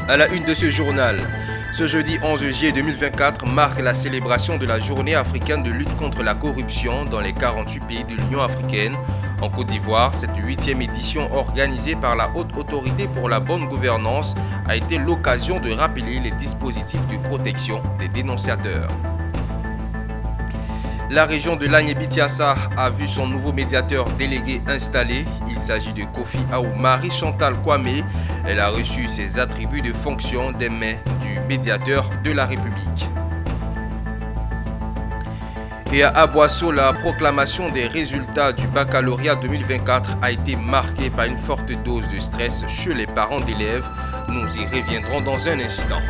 À la une de ce journal, ce jeudi 11 juillet 2024 marque la célébration de la Journée africaine de lutte contre la corruption dans les 48 pays de l'Union africaine. En Côte d'Ivoire, cette 8e édition organisée par la Haute Autorité pour la bonne gouvernance a été l'occasion de rappeler les dispositifs de protection des dénonciateurs. La région de l'Agné-Bitsiassa a vu son nouveau médiateur délégué installé. Il s'agit de Kofi Aou Marie-Chantal Kwame. Elle a reçu ses attributs de fonction des mains du médiateur de la République. Et à Aboisseau, la proclamation des résultats du baccalauréat 2024 a été marquée par une forte dose de stress chez les parents d'élèves. Nous y reviendrons dans un instant.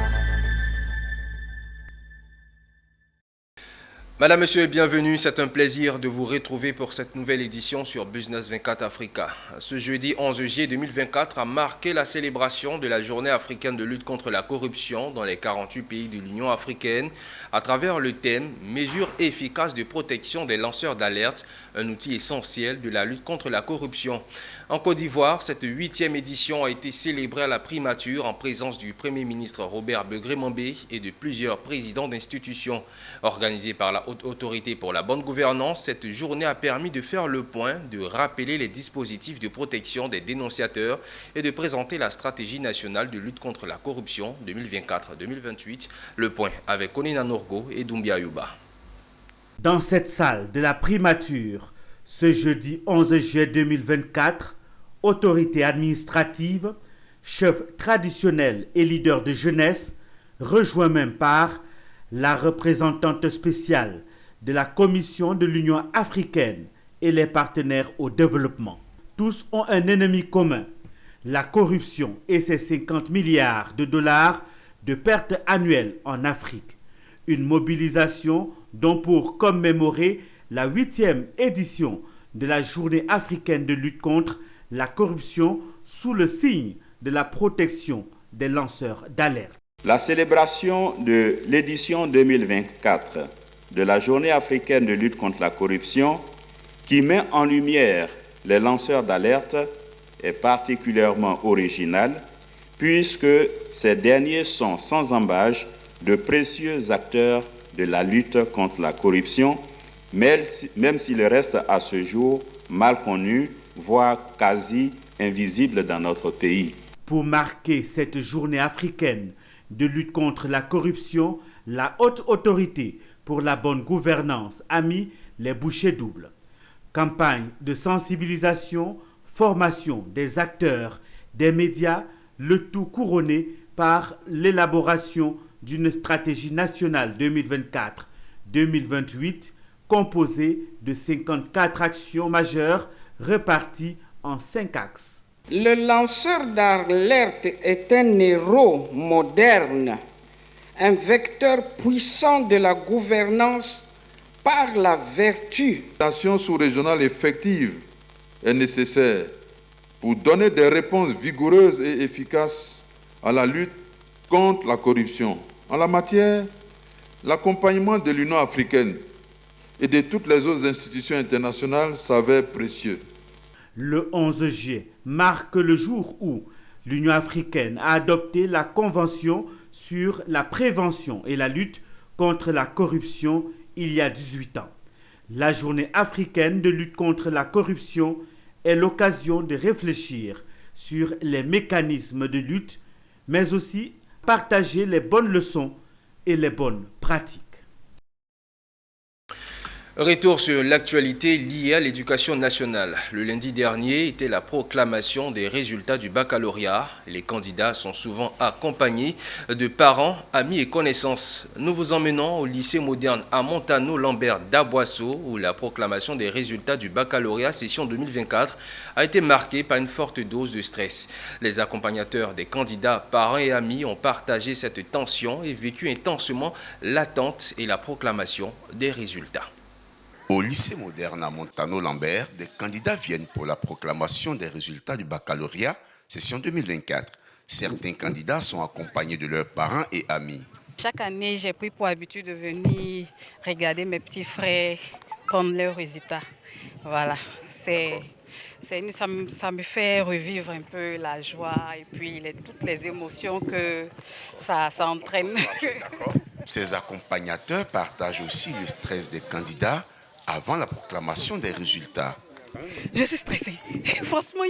Madame, Monsieur, bienvenue. C'est un plaisir de vous retrouver pour cette nouvelle édition sur Business 24 Africa. Ce jeudi 11 juillet 2024 a marqué la célébration de la Journée africaine de lutte contre la corruption dans les 48 pays de l'Union africaine à travers le thème « Mesures efficaces de protection des lanceurs d'alerte », un outil essentiel de la lutte contre la corruption. En Côte d'Ivoire, cette 8e édition a été célébrée à la primature en présence du Premier ministre Robert Begré-Mambé et de plusieurs présidents d'institutions. Organisée par la Haute Autorité pour la bonne gouvernance, cette journée a permis de faire le point, de rappeler les dispositifs de protection des dénonciateurs et de présenter la stratégie nationale de lutte contre la corruption 2024-2028. Le point avec Onina Norgo et Doumbia Yuba. Dans cette salle de la primature, ce jeudi 11 juillet 2024, autorités administratives, chefs traditionnels et leaders de jeunesse, rejoints même par la représentante spéciale de la Commission de l'Union africaine et les partenaires au développement. Tous ont un ennemi commun, la corruption et ses 50 milliards de dollars de pertes annuelles en Afrique. Une mobilisation dont pour commémorer la 8e édition de la Journée africaine de lutte contre la corruption sous le signe de la protection des lanceurs d'alerte. La célébration de l'édition 2024 de la Journée africaine de lutte contre la corruption, qui met en lumière les lanceurs d'alerte, est particulièrement originale, puisque ces derniers sont sans embâche de précieux acteurs de la lutte contre la corruption, même s'il reste à ce jour mal connu, voire quasi invisible dans notre pays. Pour marquer cette journée africaine de lutte contre la corruption, la Haute Autorité pour la bonne gouvernance a mis les bouchées doubles. Campagne de sensibilisation, formation des acteurs, des médias, le tout couronné par l'élaboration d'une stratégie nationale 2024-2028 composée de 54 actions majeures réparties en 5 axes. Le lanceur d'alerte est un héros moderne, un vecteur puissant de la gouvernance par la vertu. L'action sous-régionale effective est nécessaire pour donner des réponses vigoureuses et efficaces à la lutte contre la corruption. En la matière, l'accompagnement de l'Union africaine et de toutes les autres institutions internationales s'avère précieux. Le 11 juillet marque le jour où l'Union africaine a adopté la Convention sur la prévention et la lutte contre la corruption il y a 18 ans. La Journée africaine de lutte contre la corruption est l'occasion de réfléchir sur les mécanismes de lutte, mais aussi partager les bonnes leçons et les bonnes pratiques. Retour sur l'actualité liée à l'éducation nationale. Le lundi dernier était la proclamation des résultats du baccalauréat. Les candidats sont souvent accompagnés de parents, amis et connaissances. Nous vous emmenons au lycée moderne à Montano-Lambert d'Aboisseau où la proclamation des résultats du baccalauréat session 2024 a été marquée par une forte dose de stress. Les accompagnateurs des candidats, parents et amis ont partagé cette tension et vécu intensément l'attente et la proclamation des résultats. Au lycée moderne à Montano-Lambert, des candidats viennent pour la proclamation des résultats du baccalauréat session 2024. Certains candidats sont accompagnés de leurs parents et amis. Chaque année, j'ai pris pour habitude de venir regarder mes petits frères prendre leurs résultats. Voilà, c'est Ça me fait revivre un peu la joie et puis toutes les émotions que ça entraîne. Ces accompagnateurs partagent aussi le stress des candidats avant la proclamation des résultats. Je suis stressée. Franchement,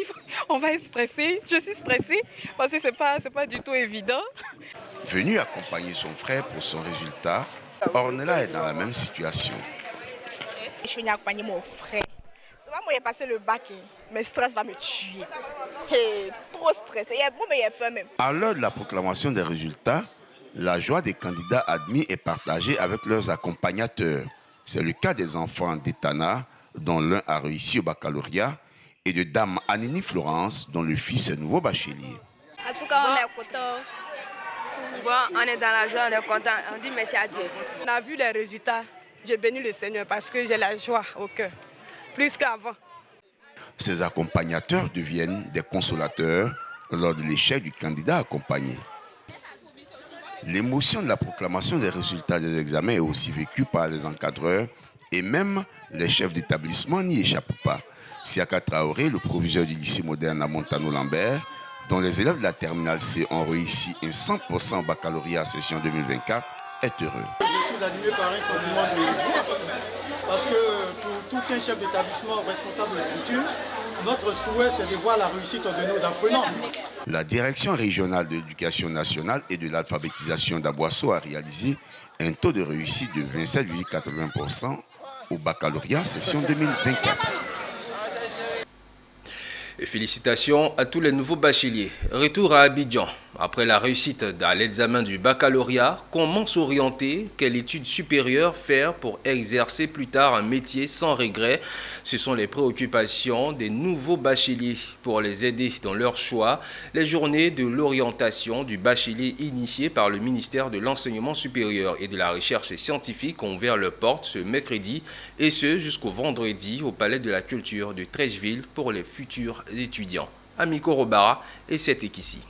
on va être stressé. Je suis stressée parce que c'est pas du tout évident. Venu accompagner son frère pour son résultat, Ornella est dans la même situation. Je suis venue accompagner mon frère. C'est pas moi qui ai passé le bac, mais le stress va me tuer. Trop stressé. Il y a peur même. À l'heure de la proclamation des résultats, la joie des candidats admis est partagée avec leurs accompagnateurs. C'est le cas des enfants d'Etana, dont l'un a réussi au baccalauréat, et de Dame Anini Florence, dont le fils est nouveau bachelier. En tout cas, on est content. Bon, on est dans la joie, on est content. On dit merci à Dieu. On a vu les résultats. J'ai béni le Seigneur parce que j'ai la joie au cœur, plus qu'avant. Ces accompagnateurs deviennent des consolateurs lors de l'échec du candidat accompagné. L'émotion de la proclamation des résultats des examens est aussi vécue par les encadreurs et même les chefs d'établissement n'y échappent pas. Siaka Traoré, le proviseur du lycée moderne à Montano-Lambert, dont les élèves de la terminale C ont réussi un 100% baccalauréat session 2024, est heureux. Je suis animé par un sentiment de joie parce que pour tout un chef d'établissement responsable de structure, notre souhait c'est de voir la réussite de nos apprenants. La direction régionale de l'éducation nationale et de l'alphabétisation d'Aboisseau a réalisé un taux de réussite de 27,80% au baccalauréat session 2024. Et félicitations à tous les nouveaux bacheliers. Retour à Abidjan. Après la réussite à l'examen du baccalauréat, comment s'orienter, quelle étude supérieure faire pour exercer plus tard un métier sans regret? Ce sont les préoccupations des nouveaux bacheliers. Pour les aider dans leur choix, les journées de l'orientation du bachelier initiées par le ministère de l'Enseignement supérieur et de la Recherche scientifique ont ouvert leurs portes ce mercredi et ce jusqu'au vendredi au Palais de la Culture de Treichville pour les futurs étudiants. Amiko Robara et c'est ici.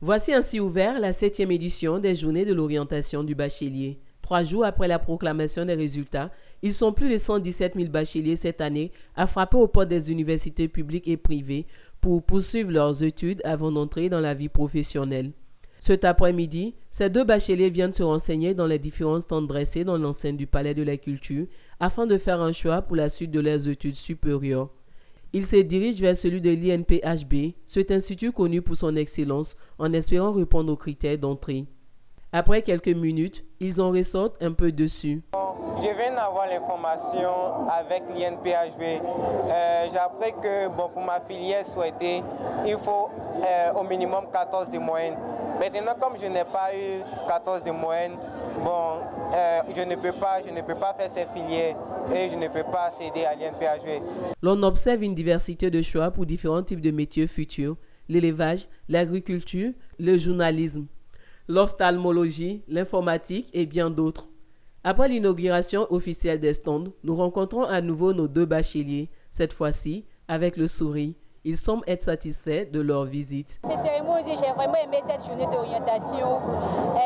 Voici ainsi ouvert la 7e édition des Journées de l'orientation du bachelier. 3 jours après la proclamation des résultats, ils sont plus de 117 000 bacheliers cette année à frapper aux portes des universités publiques et privées pour poursuivre leurs études avant d'entrer dans la vie professionnelle. Cet après-midi, ces 2 bacheliers viennent se renseigner dans les différents stands dressés dans l'enceinte du Palais de la Culture afin de faire un choix pour la suite de leurs études supérieures. Ils se dirigent vers celui de l'INPHB, cet institut connu pour son excellence, en espérant répondre aux critères d'entrée. Après quelques minutes, ils en ressortent un peu dessus. Je viens d'avoir l'information avec l'INPHB. J'ai appris que pour ma filière souhaitée, il faut au minimum 14 de moyenne. Maintenant, comme je n'ai pas eu 14 de moyenne, je ne peux pas faire ces filières et je ne peux pas accéder à l'INPHB. L'on observe une diversité de choix pour différents types de métiers futurs, l'élevage, l'agriculture, le journalisme, l'ophtalmologie, l'informatique et bien d'autres. Après l'inauguration officielle des stands, nous rencontrons à nouveau nos 2 bacheliers, cette fois-ci avec le sourire. Ils semblent être satisfaits de leur visite. Sincèrement, j'ai vraiment aimé cette journée d'orientation.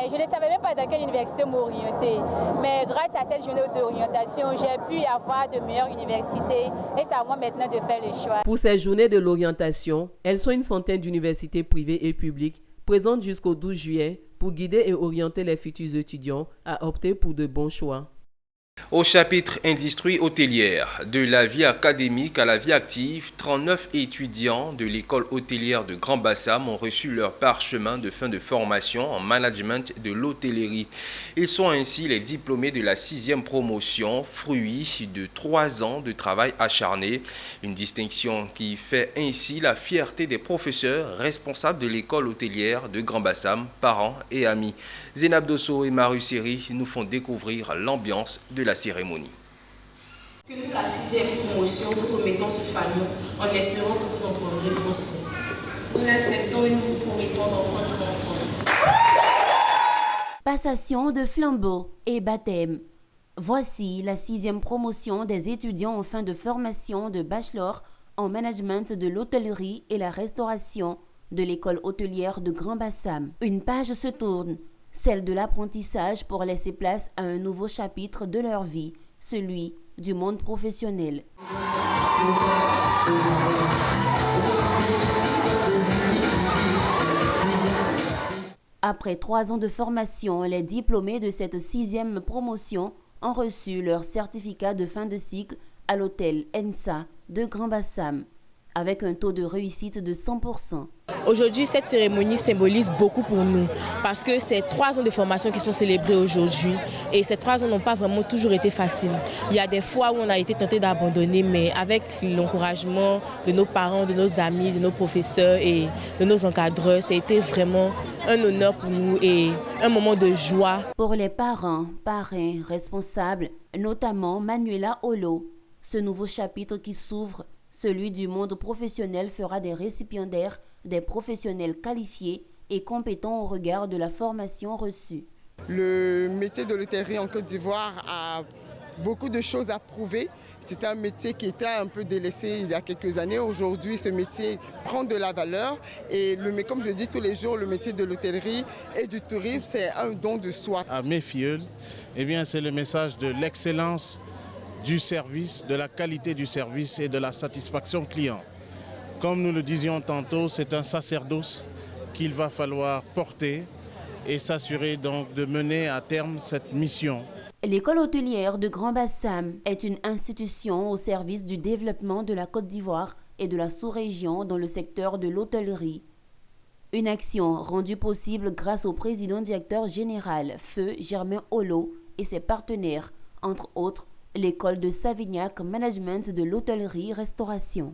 Je ne savais même pas dans quelle université m'orienter. Mais grâce à cette journée d'orientation, j'ai pu avoir de meilleures universités. Et c'est à moi maintenant de faire le choix. Pour ces journées de l'orientation, elles sont une centaine d'universités privées et publiques présentes jusqu'au 12 juillet pour guider et orienter les futurs étudiants à opter pour de bons choix. Au chapitre industrie hôtelière, de la vie académique à la vie active, 39 étudiants de l'école hôtelière de Grand Bassam ont reçu leur parchemin de fin de formation en management de l'hôtellerie. Ils sont ainsi les diplômés de la 6e promotion, fruit de 3 ans de travail acharné. Une distinction qui fait ainsi la fierté des professeurs responsables de l'école hôtelière de Grand Bassam, parents et amis. Zénab Dosso et Maru Seri nous font découvrir l'ambiance de la cérémonie. Que nous, la 6e promotion, nous remettons ce panneau en espérant que vous en prendrez grand soin. Nous l'acceptons et nous vous promettons d'en prendre grand soin. Passation de flambeau et baptême. Voici la 6e promotion des étudiants en fin de formation de bachelor en management de l'hôtellerie et la restauration de l'école hôtelière de Grand Bassam. Une page se tourne, celle de l'apprentissage pour laisser place à un nouveau chapitre de leur vie, celui du monde professionnel. Après 3 ans de formation, les diplômés de cette 6e promotion ont reçu leur certificat de fin de cycle à l'hôtel ENSA de Grand-Bassam, avec un taux de réussite de 100%. Aujourd'hui, cette cérémonie symbolise beaucoup pour nous parce que c'est 3 ans de formation qui sont célébrés aujourd'hui et ces 3 ans n'ont pas vraiment toujours été faciles. Il y a des fois où on a été tenté d'abandonner, mais avec l'encouragement de nos parents, de nos amis, de nos professeurs et de nos encadreurs, ça a été vraiment un honneur pour nous et un moment de joie. Pour les parents, parrains, responsables, notamment Manuela Olo, ce nouveau chapitre qui s'ouvre, celui du monde professionnel, fera des récipiendaires des professionnels qualifiés et compétents au regard de la formation reçue. Le métier de l'hôtellerie en Côte d'Ivoire a beaucoup de choses à prouver. C'est un métier qui était un peu délaissé il y a quelques années. Aujourd'hui, ce métier prend de la valeur. Et comme je dis tous les jours, le métier de l'hôtellerie et du tourisme, c'est un don de soi. À mes filleuls, c'est le message de l'excellence du service, de la qualité du service et de la satisfaction client. Comme nous le disions tantôt, c'est un sacerdoce qu'il va falloir porter et s'assurer donc de mener à terme cette mission. L'école hôtelière de Grand-Bassam est une institution au service du développement de la Côte d'Ivoire et de la sous-région dans le secteur de l'hôtellerie. Une action rendue possible grâce au président directeur général Feu Germain Olo et ses partenaires, entre autres l'école de Savignac Management de l'hôtellerie-restauration.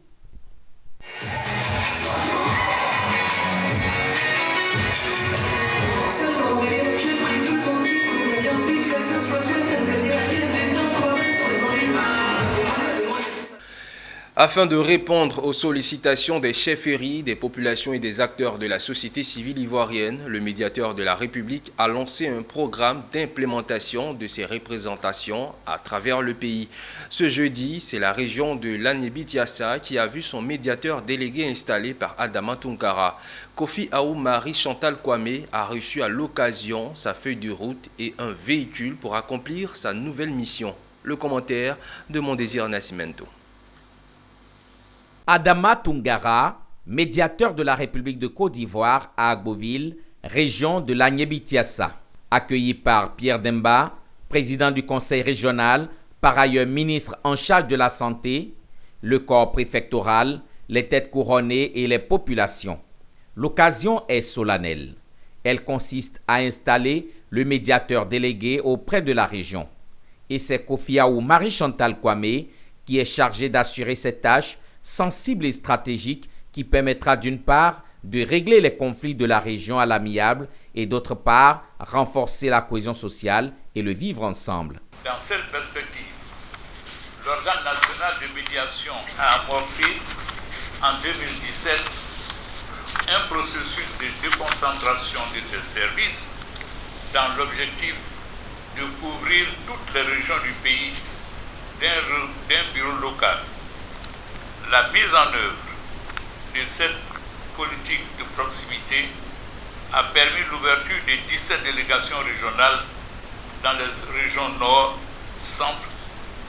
Afin de répondre aux sollicitations des chefferies, des populations et des acteurs de la société civile ivoirienne, le médiateur de la République a lancé un programme d'implémentation de ces représentations à travers le pays. Ce jeudi, c'est la région de l'Agnébitiassa qui a vu son médiateur délégué installé par Adama Tunkara. Kofi Aou Marie-Chantal Kwame a reçu à l'occasion sa feuille de route et un véhicule pour accomplir sa nouvelle mission. Le commentaire de Mondésir Nascimento. Adama Tunkara, médiateur de la République de Côte d'Ivoire à Agboville, région de l'Agnébitiassa. Accueilli par Pierre Demba, président du conseil régional, par ailleurs ministre en charge de la santé, le corps préfectoral, les têtes couronnées et les populations. L'occasion est solennelle. Elle consiste à installer le médiateur délégué auprès de la région. Et c'est Kofi Aou Marie-Chantal Kwame qui est chargé d'assurer cette tâche sensible et stratégique qui permettra d'une part de régler les conflits de la région à l'amiable et d'autre part renforcer la cohésion sociale et le vivre ensemble. Dans cette perspective, l'organe national de médiation a amorcé en 2017 un processus de déconcentration de ses services dans l'objectif de couvrir toutes les régions du pays d'un bureau local. La mise en œuvre de cette politique de proximité a permis l'ouverture de 17 délégations régionales dans les régions nord, centre,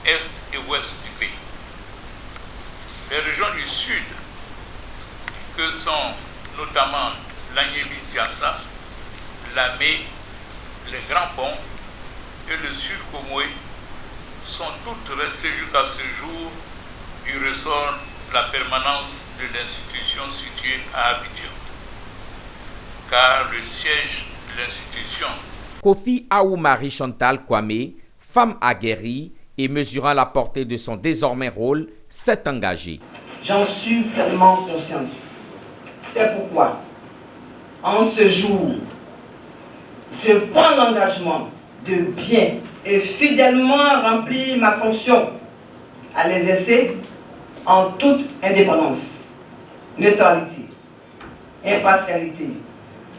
est et ouest du pays. Les régions du sud, que sont notamment l'Agnébitiassa, Lamé, les Grands Ponts et le sud Comoé, sont toutes restées jusqu'à ce jour du ressort de la permanence de l'institution située à Abidjan, car le siège de l'institution. Kofi Aou Marie-Chantal Kwame, femme aguerrie et mesurant la portée de son désormais rôle, s'est engagée. J'en suis pleinement consciente. C'est pourquoi, en ce jour, je prends l'engagement de bien et fidèlement remplir ma fonction à l'exercer en toute indépendance, neutralité, impartialité,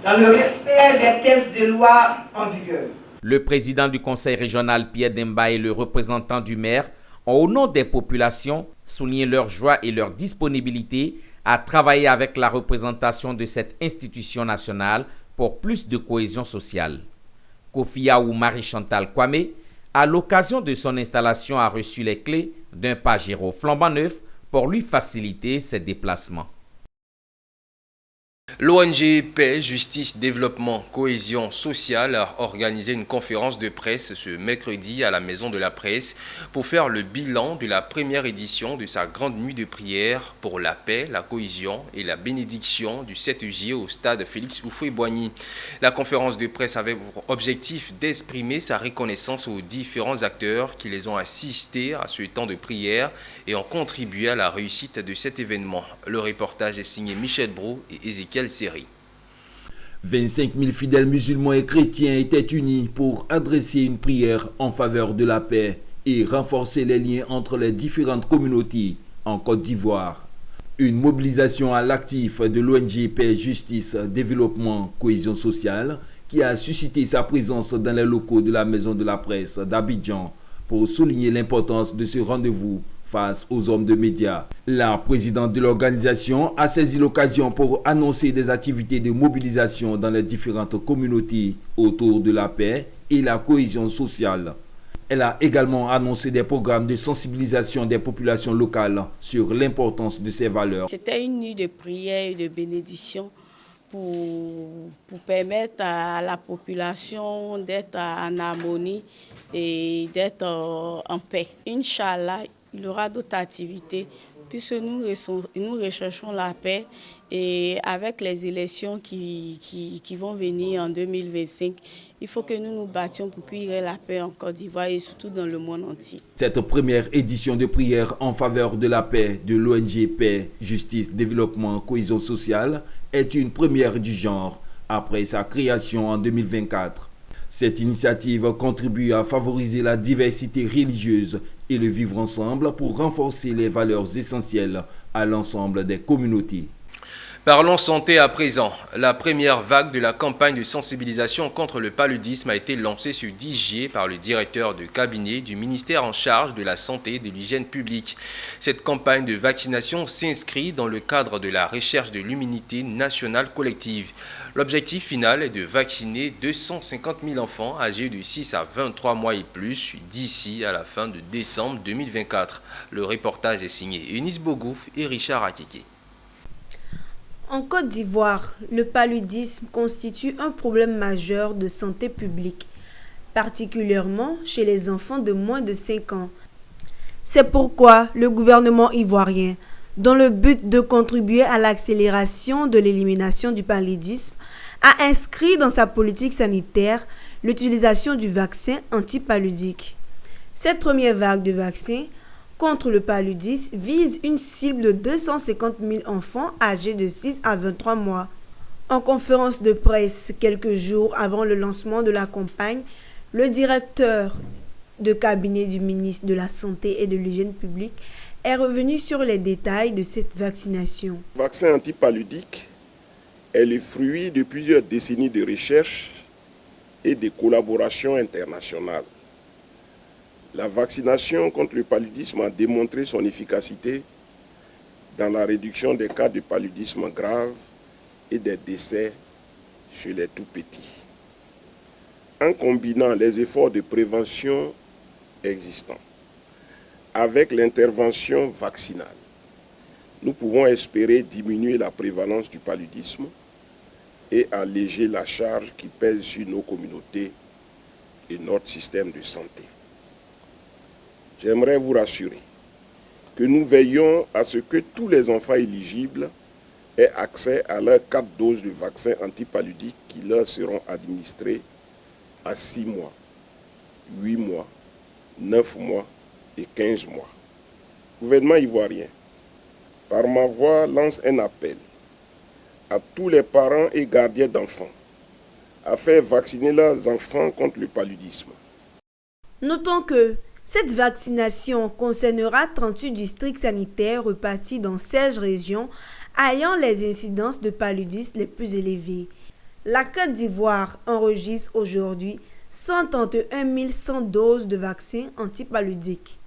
dans le respect des textes de loi en vigueur. Le président du conseil régional Pierre Demba et le représentant du maire ont, au nom des populations, souligné leur joie et leur disponibilité à travailler avec la représentation de cette institution nationale pour plus de cohésion sociale. Kofi Aou Marie-Chantal Kwame, à l'occasion de son installation, a reçu les clés d'un Pajero flambant neuf pour lui faciliter ses déplacements. L'ONG Paix, Justice, Développement, Cohésion Sociale a organisé une conférence de presse ce mercredi à la Maison de la Presse pour faire le bilan de la première édition de sa grande nuit de prière pour la paix, la cohésion et la bénédiction du 7 juillet au stade Félix Houphouët-Boigny. La conférence de presse avait pour objectif d'exprimer sa reconnaissance aux différents acteurs qui les ont assistés à ce temps de prière et ont contribué à la réussite de cet événement. Le reportage est signé Michel Brou et Ézéchiel Série. 25 000 fidèles musulmans et chrétiens étaient unis pour adresser une prière en faveur de la paix et renforcer les liens entre les différentes communautés en Côte d'Ivoire. Une mobilisation à l'actif de l'ONG Paix, Justice, Développement, Cohésion Sociale qui a suscité sa présence dans les locaux de la Maison de la Presse d'Abidjan pour souligner l'importance de ce rendez-vous face aux hommes de médias. La présidente de l'organisation a saisi l'occasion pour annoncer des activités de mobilisation dans les différentes communautés autour de la paix et la cohésion sociale. Elle a également annoncé des programmes de sensibilisation des populations locales sur l'importance de ces valeurs. C'était une nuit de prière et de bénédiction pour permettre à la population d'être en harmonie et d'être en paix. Inch'Allah, il y aura d'autres activités puisque nous recherchons la paix et avec les élections qui vont venir en 2025, il faut que nous nous battions pour qu'il y ait la paix en Côte d'Ivoire et surtout dans le monde entier. Cette première édition de prière en faveur de la paix de l'ONG Paix, Justice, Développement, Cohésion Sociale est une première du genre après sa création en 2024. Cette initiative contribue à favoriser la diversité religieuse et le vivre ensemble pour renforcer les valeurs essentielles à l'ensemble des communautés. Parlons santé à présent. La première vague de la campagne de sensibilisation contre le paludisme a été lancée ce 10 juillet par le directeur de cabinet du ministère en charge de la santé et de l'hygiène publique. Cette campagne de vaccination s'inscrit dans le cadre de la recherche de l'immunité nationale collective. L'objectif final est de vacciner 250 000 enfants âgés de 6 à 23 mois et plus d'ici à la fin de décembre 2024. Le reportage est signé Eunice Bogouf et Richard Akeke. En Côte d'Ivoire, le paludisme constitue un problème majeur de santé publique, particulièrement chez les enfants de moins de 5 ans. C'est pourquoi le gouvernement ivoirien, dans le but de contribuer à l'accélération de l'élimination du paludisme, a inscrit dans sa politique sanitaire l'utilisation du vaccin antipaludique. Cette première vague de vaccins contre le paludisme vise une cible de 250 000 enfants âgés de 6 à 23 mois. En conférence de presse quelques jours avant le lancement de la campagne, le directeur de cabinet du ministre de la Santé et de l'Hygiène publique est revenu sur les détails de cette vaccination. Le vaccin antipaludique est le fruit de plusieurs décennies de recherche et de collaboration internationale. La vaccination contre le paludisme a démontré son efficacité dans la réduction des cas de paludisme grave et des décès chez les tout-petits. En combinant les efforts de prévention existants avec l'intervention vaccinale, nous pouvons espérer diminuer la prévalence du paludisme et alléger la charge qui pèse sur nos communautés et notre système de santé. J'aimerais vous rassurer que nous veillons à ce que tous les enfants éligibles aient accès à leurs 4 doses de vaccin antipaludique qui leur seront administrées à 6 mois, 8 mois, 9 mois et 15 mois. Le gouvernement ivoirien, par ma voix, lance un appel à tous les parents et gardiens d'enfants à faire vacciner leurs enfants contre le paludisme. Notons que cette vaccination concernera 38 districts sanitaires repartis dans 16 régions ayant les incidences de paludisme les plus élevées. La Côte d'Ivoire enregistre aujourd'hui 131 100 doses de vaccins antipaludiques.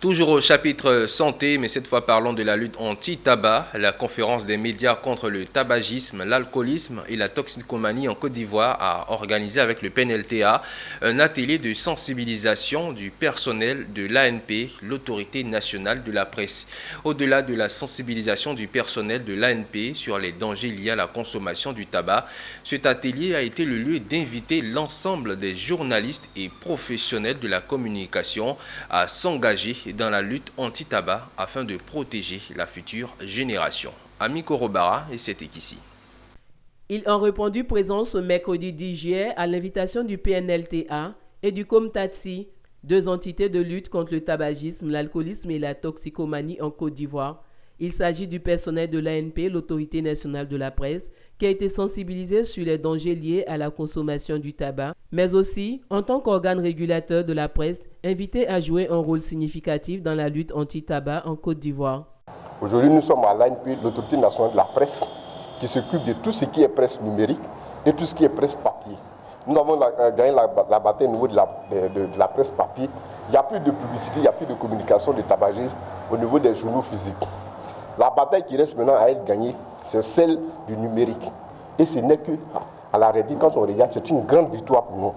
Toujours au chapitre santé, mais cette fois parlons de la lutte anti-tabac. La conférence des médias contre le tabagisme, l'alcoolisme et la toxicomanie en Côte d'Ivoire a organisé avec le PNLTA un atelier de sensibilisation du personnel de l'ANP, l'autorité nationale de la presse. Au-delà de la sensibilisation du personnel de l'ANP sur les dangers liés à la consommation du tabac, cet atelier a été le lieu d'inviter l'ensemble des journalistes et professionnels de la communication à s'engager dans la lutte anti-tabac afin de protéger la future génération. Ami Korobara et c'était ici. Ils ont répondu présent ce mercredi 10 juillet à l'invitation du PNLTA et du COMTATSI, deux entités de lutte contre le tabagisme, l'alcoolisme et la toxicomanie en Côte d'Ivoire. Il s'agit du personnel de l'ANP, l'autorité nationale de la presse, qui a été sensibilisé sur les dangers liés à la consommation du tabac, mais aussi, en tant qu'organe régulateur de la presse, invité à jouer un rôle significatif dans la lutte anti-tabac en Côte d'Ivoire. Aujourd'hui, nous sommes à l'ANP, l'autorité nationale de la presse, qui s'occupe de tout ce qui est presse numérique et tout ce qui est presse papier. Nous avons gagné la bataille au niveau de la presse papier. Il n'y a plus de publicité, il n'y a plus de communication de tabagisme au niveau des journaux physiques. La bataille qui reste maintenant à être gagnée, c'est celle du numérique. Et ce n'est qu'à la réalité, quand on regarde, c'est une grande victoire pour nous.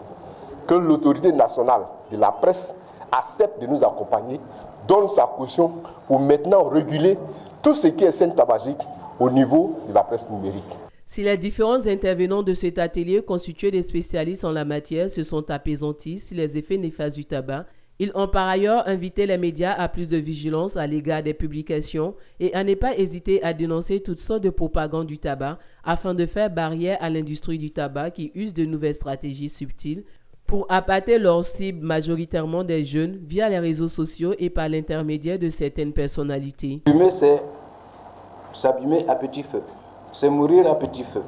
Que l'autorité nationale de la presse accepte de nous accompagner, donne sa caution pour maintenant réguler tout ce qui est scène tabagique au niveau de la presse numérique. Si les différents intervenants de cet atelier constitués des spécialistes en la matière se sont apaisantis sur les effets néfastes du tabac, ils ont par ailleurs invité les médias à plus de vigilance à l'égard des publications et à ne pas hésiter à dénoncer toutes sortes de propagande du tabac afin de faire barrière à l'industrie du tabac qui use de nouvelles stratégies subtiles pour appâter leur cible majoritairement des jeunes via les réseaux sociaux et par l'intermédiaire de certaines personnalités. Fumer, c'est s'abîmer à petit feu, c'est mourir à petit feu.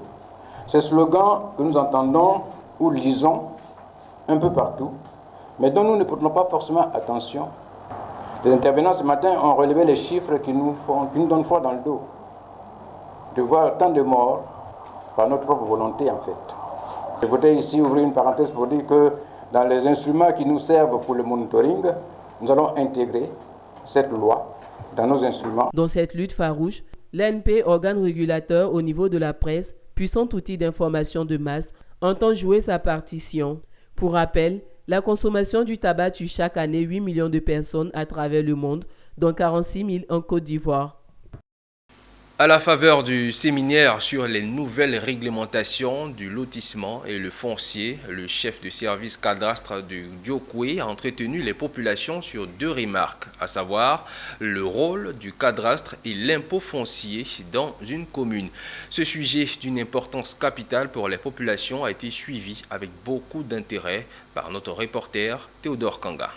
Ces slogans que nous entendons ou lisons un peu partout, mais dont nous ne portons pas forcément attention. Les intervenants ce matin ont relevé les chiffres qui nous donnent froid dans le dos. De voir tant de morts par notre propre volonté en fait. Je voudrais ici ouvrir une parenthèse pour dire que dans les instruments qui nous servent pour le monitoring, nous allons intégrer cette loi dans nos instruments. Dans cette lutte farouche, l'ANP, organe régulateur au niveau de la presse, puissant outil d'information de masse, entend jouer sa partition. Pour rappel, la consommation du tabac tue chaque année 8 millions de personnes à travers le monde, dont 46 000 en Côte d'Ivoire. À la faveur du séminaire sur les nouvelles réglementations du lotissement et le foncier, le chef de service cadastre de Diokwe a entretenu les populations sur deux remarques, à savoir le rôle du cadastre et l'impôt foncier dans une commune. Ce sujet d'une importance capitale pour les populations a été suivi avec beaucoup d'intérêt par notre reporter Théodore Kanga.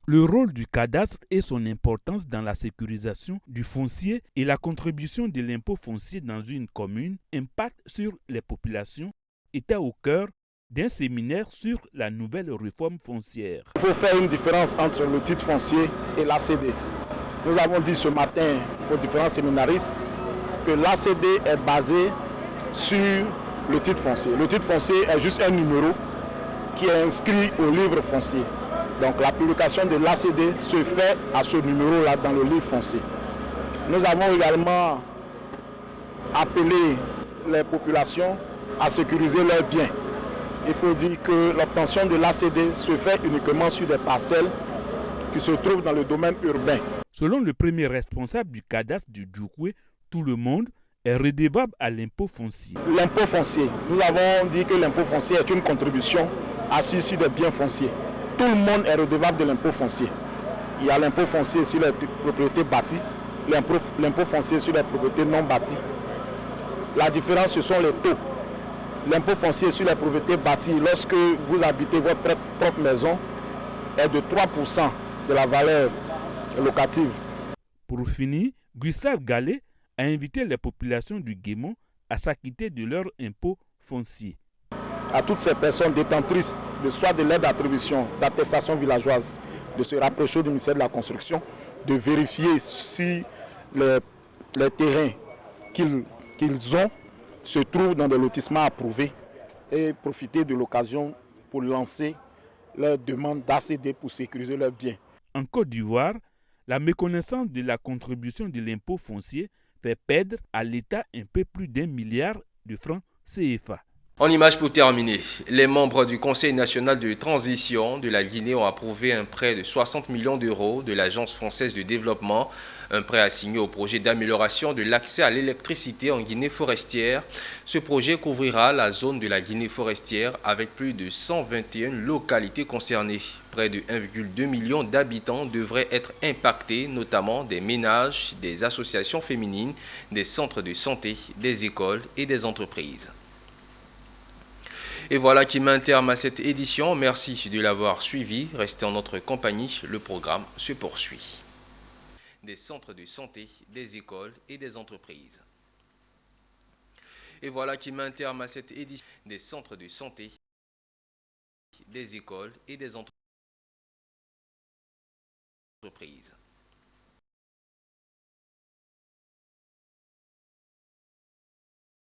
Le rôle du cadastre et son importance dans la sécurisation du foncier et la contribution de l'impôt foncier dans une commune impactent sur les populations étaient au cœur d'un séminaire sur la nouvelle réforme foncière. Il faut faire une différence entre le titre foncier et l'ACD. Nous avons dit ce matin aux différents séminaristes que l'ACD est basé sur le titre foncier. Le titre foncier est juste un numéro qui est inscrit au livre foncier. Donc la publication de l'ACD se fait à ce numéro-là dans le livre foncier. Nous avons également appelé les populations à sécuriser leurs biens. Il faut dire que l'obtention de l'ACD se fait uniquement sur des parcelles qui se trouvent dans le domaine urbain. Selon le premier responsable du cadastre du Diokwe, tout le monde est redevable à l'impôt foncier. L'impôt foncier, nous avons dit que l'impôt foncier est une contribution assise sur des biens fonciers. Tout le monde est redevable de l'impôt foncier. Il y a l'impôt foncier sur les propriétés bâties, l'impôt foncier sur les propriétés non bâties. La différence, ce sont les taux. L'impôt foncier sur les propriétés bâties, lorsque vous habitez votre propre maison, est de 3% de la valeur locative. Pour finir, Gustave Gallet a invité les populations du Guémon à s'acquitter de leur impôt foncier. À toutes ces personnes détentrices de soit de l'aide d'attribution, d'attestation villageoise, de se rapprocher du ministère de la Construction, de vérifier si les terrains qu'ils ont se trouvent dans des lotissements approuvés et profiter de l'occasion pour lancer leur demande d'ACD pour sécuriser leurs biens. En Côte d'Ivoire, La méconnaissance de la contribution de l'impôt foncier fait perdre à l'État un peu plus d'1 milliard de francs CFA. En image pour terminer, les membres du Conseil national de transition de la Guinée ont approuvé un prêt de 60 millions d'euros de l'Agence française de développement, un prêt assigné au projet d'amélioration de l'accès à l'électricité en Guinée forestière. Ce projet couvrira la zone de la Guinée forestière avec plus de 121 localités concernées. Près de 1,2 million d'habitants devraient être impactés, notamment des ménages, des associations féminines, des centres de santé, des écoles et des entreprises. Et voilà qui met un terme à cette édition. Merci de l'avoir suivi. Restez en notre compagnie. Le programme se poursuit. Des centres de santé, des écoles et des entreprises. Et voilà qui met un terme à cette édition. Des centres de santé, des écoles et des entreprises.